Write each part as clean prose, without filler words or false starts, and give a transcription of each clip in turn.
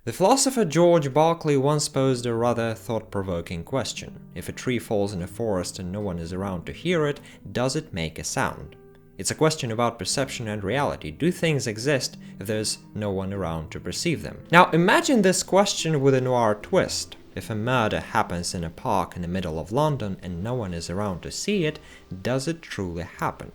The philosopher George Berkeley once posed a rather thought-provoking question. If a tree falls in a forest and no one is around to hear it, does it make a sound? It's a question about perception and reality. Do things exist if there's no one around to perceive them? Now imagine this question with a noir twist. If a murder happens in a park in the middle of London and no one is around to see it, does it truly happen?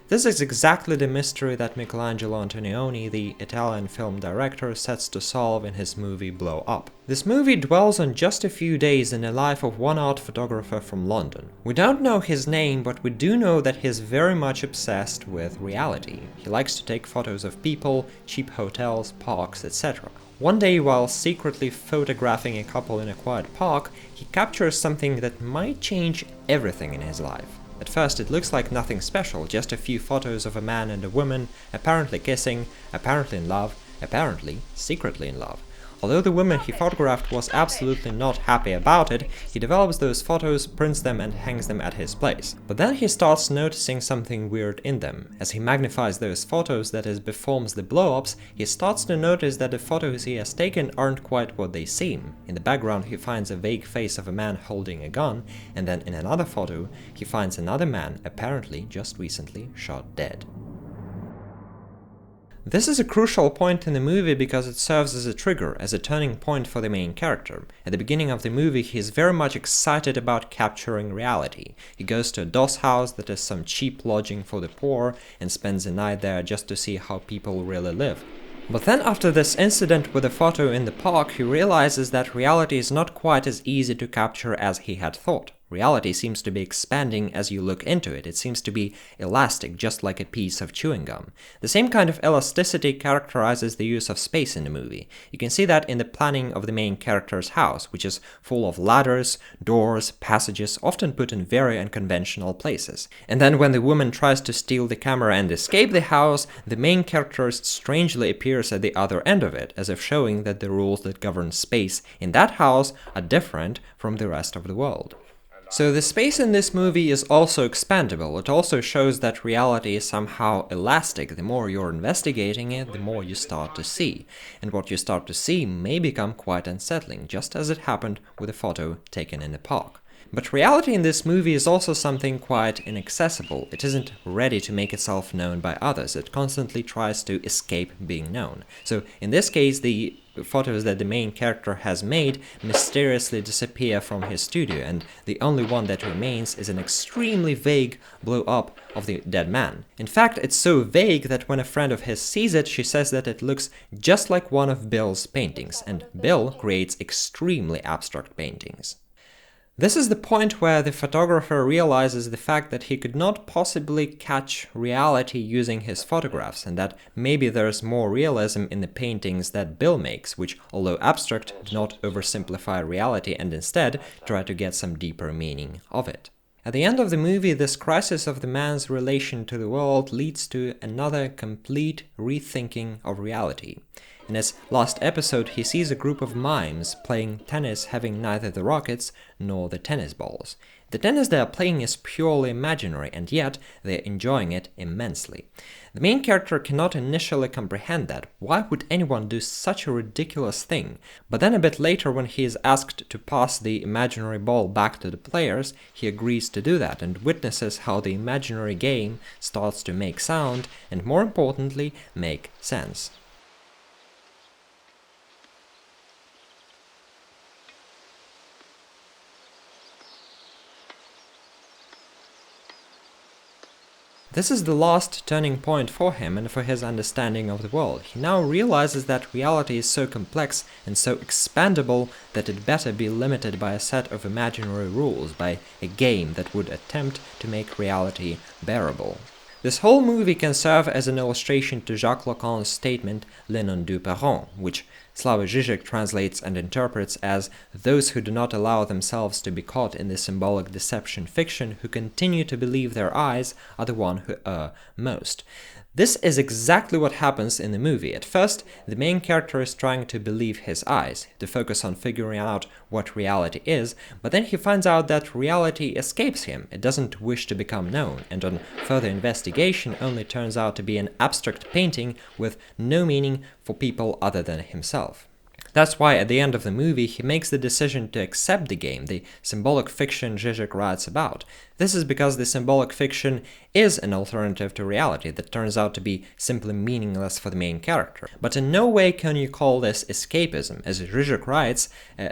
This is exactly the mystery that Michelangelo Antonioni, the Italian film director, sets to solve in his movie Blow Up. This movie dwells on just a few days in the life of one art photographer from London. We don't know his name, but we do know that he's very much obsessed with reality. He likes to take photos of people, cheap hotels, parks, etc. One day, while secretly photographing a couple in a quiet park, he captures something that might change everything in his life. At first it looks like nothing special, just a few photos of a man and a woman, apparently kissing, apparently in love, apparently secretly in love. Although the woman he photographed was absolutely not happy about it, he develops those photos, prints them and hangs them at his place. But then he starts noticing something weird in them. As he magnifies those photos, that is, performs the blow-ups, he starts to notice that the photos he has taken aren't quite what they seem. In the background he finds a vague face of a man holding a gun, and then in another photo he finds another man, apparently just recently shot dead. This is a crucial point in the movie because it serves as a trigger, as a turning point for the main character. At the beginning of the movie he is very much excited about capturing reality. He goes to a doss house that is some cheap lodging for the poor and spends the night there just to see how people really live. But then after this incident with a photo in the park, he realizes that reality is not quite as easy to capture as he had thought. Reality seems to be expanding as you look into it. It seems to be elastic, just like a piece of chewing gum. The same kind of elasticity characterizes the use of space in the movie. You can see that in the planning of the main character's house, which is full of ladders, doors, passages, often put in very unconventional places. And then when the woman tries to steal the camera and escape the house, the main character strangely appears at the other end of it, as if showing that the rules that govern space in that house are different from the rest of the world. So the space in this movie is also expandable. It also shows that reality is somehow elastic. The more you're investigating it, the more you start to see. And what you start to see may become quite unsettling, just as it happened with a photo taken in the park. But reality in this movie is also something quite inaccessible. It isn't ready to make itself known by others. It constantly tries to escape being known. So in this case, the photos that the main character has made mysteriously disappear from his studio, and the only one that remains is an extremely vague blow-up of the dead man. In fact, it's so vague that when a friend of his sees it, she says that it looks just like one of Bill's paintings, and Bill creates extremely abstract paintings. This is the point where the photographer realizes the fact that he could not possibly catch reality using his photographs, and that maybe there's more realism in the paintings that Bill makes, which, although abstract, do not oversimplify reality and instead try to get some deeper meaning of it. At the end of the movie, this crisis of the man's relation to the world leads to another complete rethinking of reality. In his last episode, he sees a group of mimes playing tennis having neither the rackets nor the tennis balls. The tennis they are playing is purely imaginary, and yet they are enjoying it immensely. The main character cannot initially comprehend that. Why would anyone do such a ridiculous thing? But then a bit later, when he is asked to pass the imaginary ball back to the players, he agrees to do that and witnesses how the imaginary game starts to make sound and, more importantly, make sense. This is the last turning point for him and for his understanding of the world. He now realizes that reality is so complex and so expandable that it better be limited by a set of imaginary rules, by a game that would attempt to make reality bearable. This whole movie can serve as an illustration to Jacques Lacan's statement "Le non du parent," which Slavoj Žižek translates and interprets as "those who do not allow themselves to be caught in the symbolic deception fiction, who continue to believe their eyes, are the one who err most." This is exactly what happens in the movie. At first, the main character is trying to believe his eyes, to focus on figuring out what reality is, but then he finds out that reality escapes him. It doesn't wish to become known, and on further investigation only turns out to be an abstract painting with no meaning for people other than himself. That's why at the end of the movie he makes the decision to accept the game, the symbolic fiction Zizek writes about. This is because the symbolic fiction is an alternative to reality that turns out to be simply meaningless for the main character. But in no way can you call this escapism. As Zizek writes,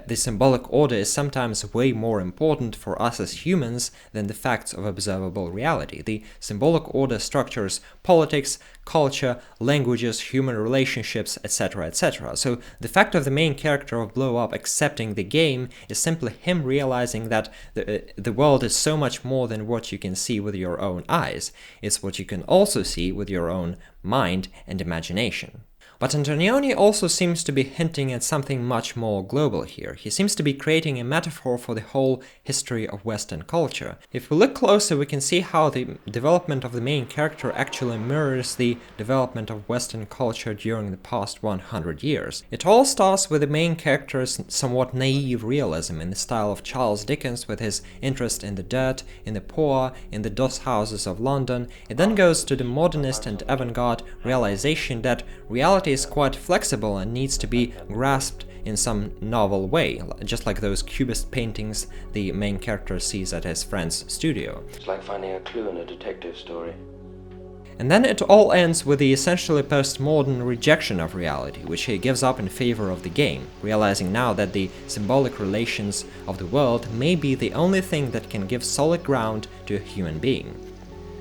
the symbolic order is sometimes way more important for us as humans than the facts of observable reality. The symbolic order structures politics, culture, languages, human relationships, etc., etc. So the fact of the main character of Blow Up accepting the game is simply him realizing that the world is so much more than what you can see with your own eyes. It's what you can also see with your own mind and imagination. But Antonioni also seems to be hinting at something much more global here. He seems to be creating a metaphor for the whole history of Western culture. If we look closer, we can see how the development of the main character actually mirrors the development of Western culture during the past 100 years. It all starts with the main character's somewhat naive realism in the style of Charles Dickens, with his interest in the dirt, in the poor, in the doss houses of London. It then goes to the modernist and avant-garde realization that reality is quite flexible and needs to be grasped in some novel way, just like those cubist paintings the main character sees at his friend's studio. It's like finding a clue in a detective story. And then it all ends with the essentially postmodern rejection of reality, which he gives up in favor of the game, realizing now that the symbolic relations of the world may be the only thing that can give solid ground to a human being.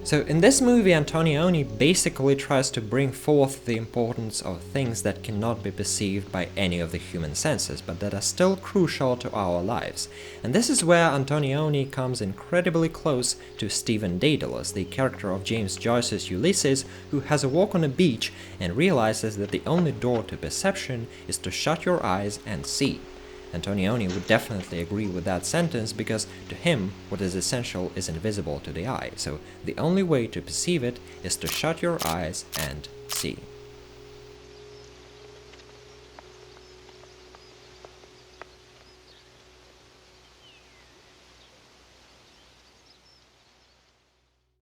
So in this movie, Antonioni basically tries to bring forth the importance of things that cannot be perceived by any of the human senses, but that are still crucial to our lives. And this is where Antonioni comes incredibly close to Stephen Dedalus, the character of James Joyce's Ulysses, who has a walk on a beach and realizes that the only door to perception is to shut your eyes and see. Antonioni would definitely agree with that sentence because to him what is essential is invisible to the eye, so the only way to perceive it is to shut your eyes and see.